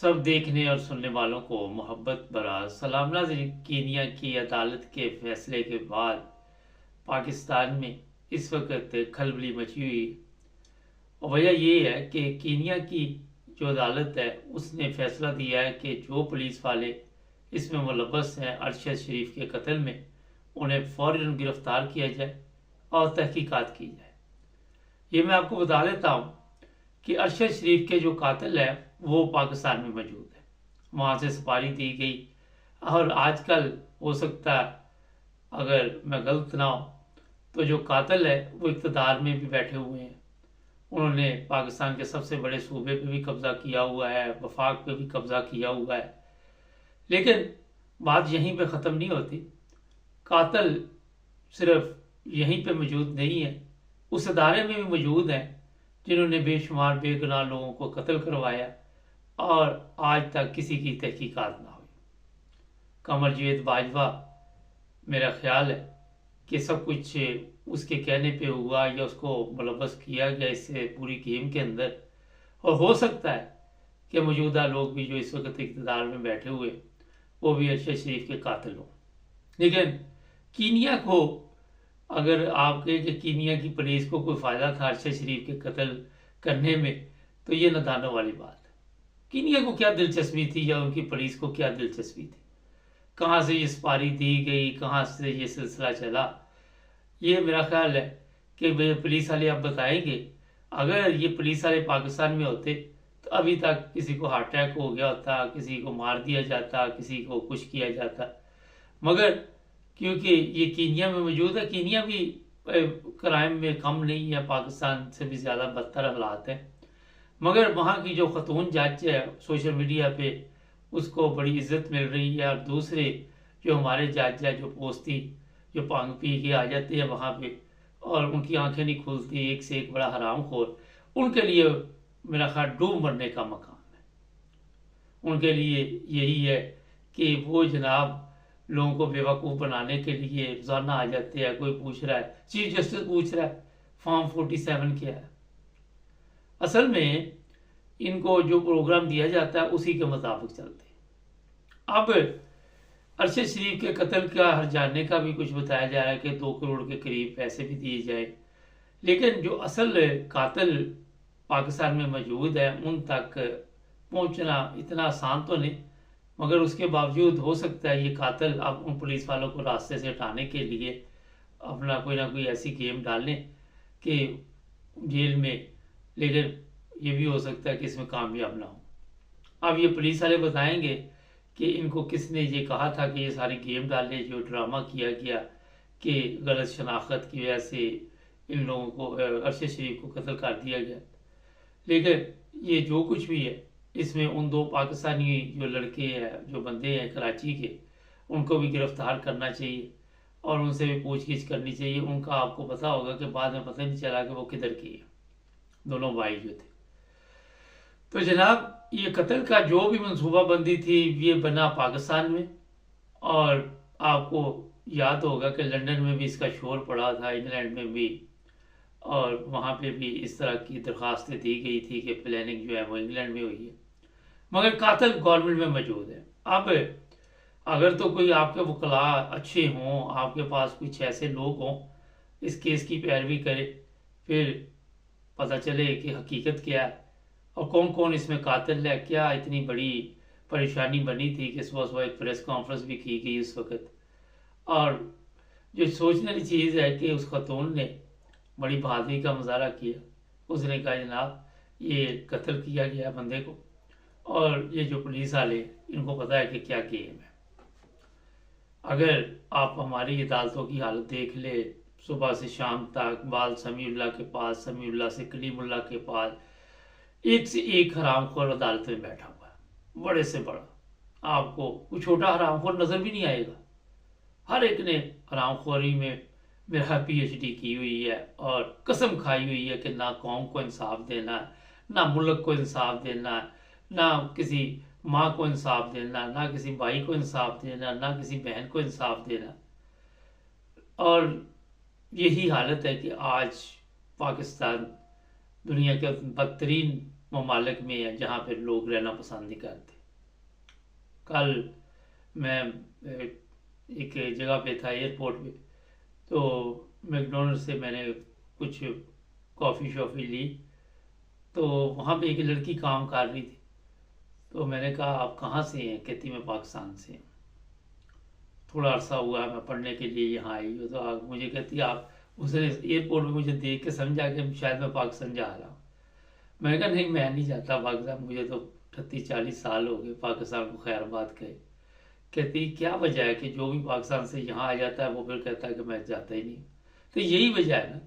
सब देखने और सुनने वालों को मोहब्बत भरा सलाम नाज़रीन। कीनिया की अदालत के फैसले के बाद पाकिस्तान में इस वक्त खलबली मची हुई है। और वजह ये है कि कीनिया की जो अदालत है उसने फैसला दिया है कि जो पुलिस वाले इसमें मुलव्वस हैं अरशद शरीफ के कत्ल में, उन्हें फ़ौरन गिरफ्तार किया जाए और तहकीकात की जाए। ये मैं आपको बता देता हूँ कि अरशद शरीफ के जो कातिल है वो पाकिस्तान में मौजूद है, वहाँ से सुपारी दी गई। और आजकल हो सकता है, अगर मैं गलत ना हूँ, तो जो कातिल है वो इक़्तिदार में भी बैठे हुए हैं। उन्होंने पाकिस्तान के सबसे बड़े सूबे पे भी कब्ज़ा किया हुआ है, वफाक पे भी कब्ज़ा किया हुआ है। लेकिन बात यहीं पे ख़त्म नहीं होती। कातिल सिर्फ यहीं पे मौजूद नहीं है, उस अदारे में भी मौजूद हैं जिन्होंने बेशुमार बेगुनाह लोगों को कत्ल करवाया और आज तक किसी की तहकीकात ना हुई। कमरजीत बाजवा, मेरा ख्याल है कि सब कुछ उसके कहने पे हुआ या उसको मुलव्वस किया गया इससे पूरी गेम के अंदर। और हो सकता है कि मौजूदा लोग भी जो इस वक्त इक़्तिदार में बैठे हुए वो भी अरशद शरीफ के कातिल हों। लेकिन कीनिया को, अगर आप कहें कि कीनिया की पुलिस को कोई फ़ायदा था अरशद शरीफ के कत्ल करने में, तो ये नादानों वाली बात है। कीनिया को क्या दिलचस्पी थी या उनकी पुलिस को क्या दिलचस्पी थी? कहाँ से ये सुपारी दी गई, कहाँ से ये सिलसिला चला? ये मेरा ख्याल है कि वे पुलिस वाले अब बताएंगे। अगर ये पुलिस वाले पाकिस्तान में होते तो अभी तक किसी को हार्ट अटैक हो गया होता, किसी को मार दिया जाता, किसी को कुछ किया जाता। मगर क्योंकि ये कीनिया में मौजूद है, कीनिया भी क्राइम में कम नहीं है, पाकिस्तान से भी ज़्यादा बदतर हालात हैं। मगर वहाँ की जो खतून जज है सोशल मीडिया पे, उसको बड़ी इज्जत मिल रही है। और दूसरे जो हमारे जज है, जो पोस्ती जो भांग पी के आ जाते हैं वहाँ पे और उनकी आंखें नहीं खुलती, एक से एक बड़ा हरामखोर, उनके लिए मेरा ख्याल डूब मरने का मकाम है। उनके लिए यही है कि वो जनाब लोगों को बेवकूफ़ बनाने के लिए रोज़ाना आ जाते हैं। कोई पूछ रहा है, चीफ जस्टिस पूछ रहा है फॉर्म 47 क्या है। असल में इनको जो प्रोग्राम दिया जाता है उसी के मुताबिक चलते हैं। अब अरशद शरीफ के कत्ल का हर जानने का भी कुछ बताया जा रहा है कि 2 करोड़ के करीब पैसे भी दिए जाए। लेकिन जो असल कातिल पाकिस्तान में मौजूद है उन तक पहुंचना इतना आसान तो नहीं, मगर उसके बावजूद हो सकता है ये कातिल अब उन पुलिस वालों को रास्ते से हटाने के लिए अपना कोई ना कोई ऐसी गेम डाल लें कि जेल में, लेकिन ये भी हो सकता है कि इसमें कामयाब ना हो। अब ये पुलिस वाले बताएंगे कि इनको किसने ये कहा था कि ये सारी गेम डालने, जो ड्रामा किया गया कि गलत शनाख्त की वजह से इन लोगों को, अरशद शरीफ को कत्ल कर दिया गया। लेकिन ये जो कुछ भी है इसमें उन 2 पाकिस्तानी जो लड़के हैं, जो बंदे हैं कराची के, उनको भी गिरफ्तार करना चाहिए और उनसे भी पूछगिछ करनी चाहिए। उनका आपको पता होगा कि बाद में पता नहीं चला कि वो किधर के हैं, दोनों भाई जो थे। तो जनाब ये कत्ल का जो भी मनसूबाबंदी थी ये बना पाकिस्तान में। और आपको याद होगा कि लंदन में भी इसका शोर पड़ा था, इंग्लैंड में भी, और वहाँ पे भी इस तरह की दरख्वास्तें दी गई थी कि प्लानिंग जो है वो इंग्लैंड में हुई है। मगर कातिल गवर्नमेंट में मौजूद है। अब अगर तो कोई आपके वकला अच्छे हों, आपके पास कुछ ऐसे लोग हों इस केस की पैरवी करे, फिर पता चले कि हकीकत क्या है और कौन कौन इसमें कातिल है। क्या इतनी बड़ी परेशानी बनी थी कि सुबह सुबह एक प्रेस कॉन्फ्रेंस भी की गई उस वक्त। और जो सोचने की चीज़ है कि उस खतून ने बड़ी बहादुरी का मुजाहरा किया। उसने कहा जनाब ये कत्ल किया गया बंदे को, और ये जो पुलिस वाले इनको पता है कि क्या गेम है। अगर आप हमारी अदालतों की हालत देख ले, सुबह से शाम तक बाल समीउल्लाह के पास, समीउल्लाह से कलीमुल्लाह के पास, एक से एक हरामखोर अदालत में बैठा हुआ है, बड़े से बड़ा। आपको कोई छोटा हरामखोर नज़र भी नहीं आएगा। हर एक ने हरामखोरी में मेरा PhD की हुई है और कसम खाई हुई है कि ना कौम को इंसाफ देना, ना मुल्क को इंसाफ देना, ना किसी माँ को इंसाफ देना, ना किसी भाई को इंसाफ देना, ना किसी बहन को इंसाफ देना। और यही हालत है कि आज पाकिस्तान दुनिया के बदतरीन ममालिक में है जहाँ पे लोग रहना पसंद नहीं करते। कल मैं एक जगह पे था, एयरपोर्ट पे, तो मैकडोनल्ड से मैंने कुछ कॉफ़ी शॉफ़ी ली, तो वहाँ पे एक लड़की काम कर रही थी। तो मैंने कहा आप कहाँ से हैं? कहती मैं पाकिस्तान से हूँ, थोड़ा अरसा हुआ मैं पढ़ने के लिए यहाँ आई हूँ। तो आप मुझे कहती आप, उसने एयरपोर्ट में मुझे देख के समझा कि शायद मैं पाकिस्तान जा रहा हूँ। मैंने कहा नहीं, मैं नहीं जाता पाकिस्तान, मुझे तो 38-40 साल हो गए पाकिस्तान को खैर बात कहे। कहती क्या वजह है कि जो भी पाकिस्तान से यहाँ आ जाता है वो फिर कहता है कि मैं जाता ही नहीं। तो यही वजह है ना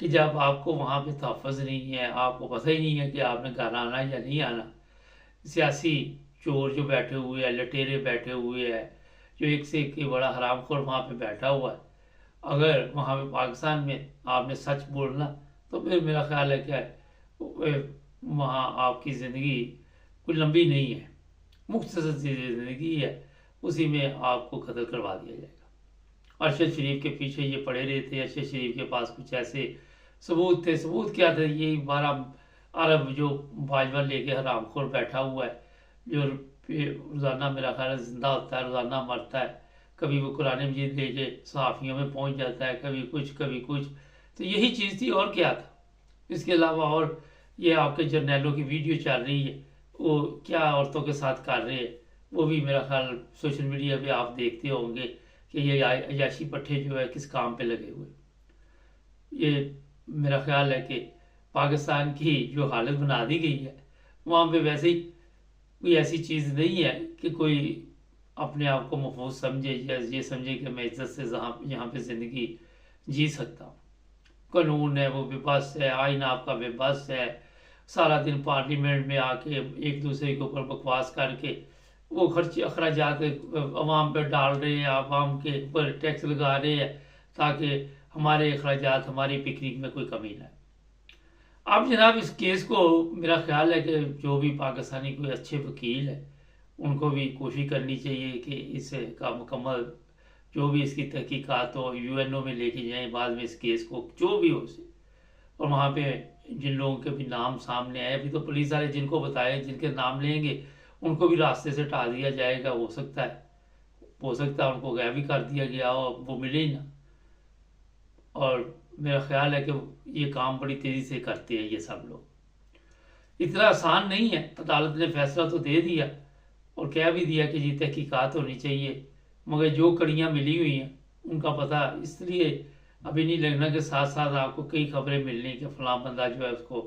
कि जब आपको वहाँ पे तहफ़्फ़ुज़ नहीं है, आपको पता ही नहीं है कि आपने घर आना या नहीं आना, सियासी चोर जो बैठे हुए हैं, लटेरे बैठे हुए हैं, जो एक से एक बड़ा हरामखोर वहाँ पे बैठा हुआ है, अगर वहाँ पे पाकिस्तान में आपने सच बोलना तो फिर मेरा ख्याल है कि वहाँ आपकी ज़िंदगी कोई लंबी नहीं है, मुख्तसर सी ज़िंदगी है, उसी में आपको कत्ल करवा दिया जाएगा। अरशद शरीफ के पीछे ये पड़े रहे थे, अरशद शरीफ के पास कुछ ऐसे सबूत थे। सबूत क्या थे? ये 12 अरब जो बाजवा लेके हरामखोर बैठा हुआ है, जो रोज़ाना मेरा ख्याल जिंदा होता है, रोज़ाना मरता है, कभी वो कुरान मजीद लेके सहाफ़ियों में पहुंच जाता है, कभी कुछ। तो यही चीज़ थी, और क्या था इसके अलावा? और ये आपके जर्नैलों की वीडियो चल रही है, वो क्या औरतों के साथ कर रहे हैं, वो भी मेरा ख्याल सोशल मीडिया पे आप देखते होंगे कि ये अयाशी पट्टे जो है किस काम पे लगे हुए। ये मेरा ख्याल है कि पाकिस्तान की जो हालत बना दी गई है, वहाँ पे वैसे ही कोई ऐसी चीज़ नहीं है कि कोई अपने आप को महफूज समझे या ये समझे कि मैं इज्जत से यहाँ पे ज़िंदगी जी सकता हूँ। कानून है वो बेबस है, आइन आपका बेबस है, सारा दिन पार्लियामेंट में आके एक दूसरे के ऊपर बकवास करके वो खर्च अखराजात अवाम पर डाल रहे हैं, आवाम के ऊपर टैक्स लगा रहे हैं ताकि हमारे अखराजात, हमारी पिकनिक में कोई कमी ना आए। अब जनाब इस केस को मेरा ख्याल है कि जो भी पाकिस्तानी कोई अच्छे वकील है उनको भी कोशिश करनी चाहिए कि इसका मुकम्मल जो भी इसकी तहकीकात हो UNO में लेके जाएं, बाद में इस केस को जो भी हो से, और वहाँ पे जिन लोगों के भी नाम सामने आए, अभी तो पुलिस वाले जिनको बताए, जिनके नाम लेंगे उनको भी रास्ते से हटा दिया जाएगा। हो सकता है उनको गायब भी कर दिया गया हो, वो मिले ही ना। और मेरा ख्याल है कि ये काम बड़ी तेज़ी से करते हैं ये सब लोग। इतना आसान नहीं है। अदालत ने फैसला तो दे दिया और कह भी दिया कि जी तहकीकात होनी चाहिए, मगर जो कड़ियाँ मिली हुई हैं उनका पता इसलिए अभी नहीं लगना कि साथ साथ आपको कई खबरें मिलनी कि फ़लाँ बंदा जो है उसको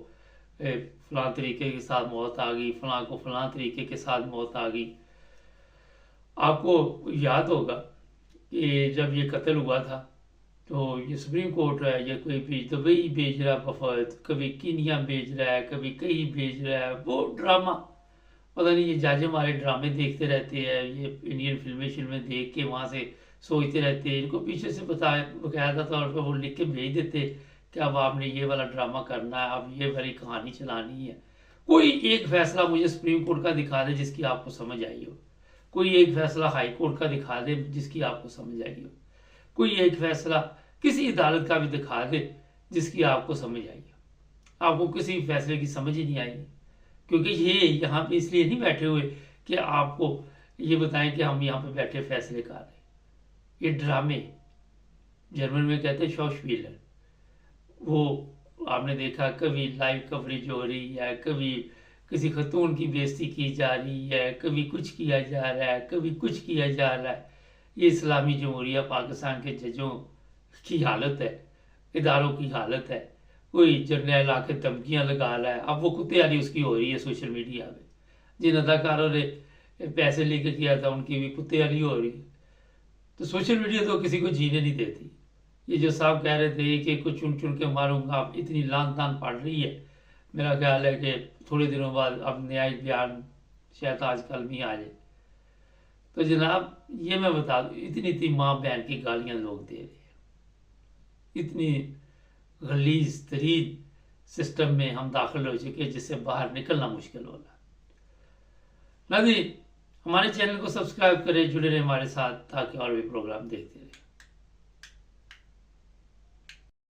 फ़लाँ तरीके के साथ मौत आ गई, फ़लाँ को फ़लाँ तरीके के साथ मौत आ गई। आपको याद होगा कि जब ये कत्ल हुआ था तो ये सुप्रीम कोर्ट है, ये कोई भेज दुबई भेज रहा है वफद, कभी कीनिया भेज रहा है, कभी कहीं भेज रहा है। वो ड्रामा पता नहीं, ये जज हमारे ड्रामे देखते रहते हैं, ये इंडियन फिल्में देख के वहाँ से सोचते रहते हैं। इनको पीछे से बकायदा तौर पर वो लिख के भेज देते कि अब आपने ये वाला ड्रामा करना है, अब ये वाली कहानी चलानी है। कोई एक फैसला मुझे सुप्रीम कोर्ट का दिखा दे जिसकी आपको समझ आई हो, कोई एक फैसला हाई कोर्ट का दिखा दे जिसकी आपको समझ आई हो, कोई एक फैसला किसी अदालत का भी दिखा दे जिसकी आपको समझ आई हो। आपको किसी फैसले की समझ ही नहीं आई, क्योंकि ये यहाँ पे इसलिए नहीं बैठे हुए कि आपको ये बताएं कि हम यहाँ पे बैठे फैसले कर रहे हैं। ये ड्रामे, जर्मन में कहते हैं शॉशपीलर, वो आपने देखा कभी लाइव कवरेज हो रही है, कभी किसी खतून की बेइज्जती की जा रही है, कभी कुछ किया जा रहा है, कभी कुछ किया जा रहा है। ये इस्लामी जमहूरिया पाकिस्तान के जजों की हालत है, इदारों की हालत है। कोई जर्नैल आके धमकियाँ लगा रहा है, अब वो कुत्ते वाली उसकी हो रही है सोशल मीडिया में। जिन अदाकारों ने पैसे लेके किया था उनकी भी कुत्ते वाली हो रही है। तो सोशल मीडिया तो किसी को जीने नहीं देती। ये जो साहब कह रहे थे कि कुछ चुन चुन के मारूंगा, आप इतनी लान तान पड़ रही है, मेरा ख्याल है कि थोड़े दिनों बाद अब नया बयान शायद आजकल भी आ जाए। तो जनाब ये मैं बता दूँ, इतनी माँ बहन की गालियाँ लोग दे रहे हैं, इतनी गलीज तरीन सिस्टम में हम दाखिल हो चुके हैं जिससे बाहर निकलना मुश्किल हो रहा है। ना जी, हमारे चैनल को सब्सक्राइब करें, जुड़े रहे हमारे साथ ताकि और भी प्रोग्राम देखते रहें।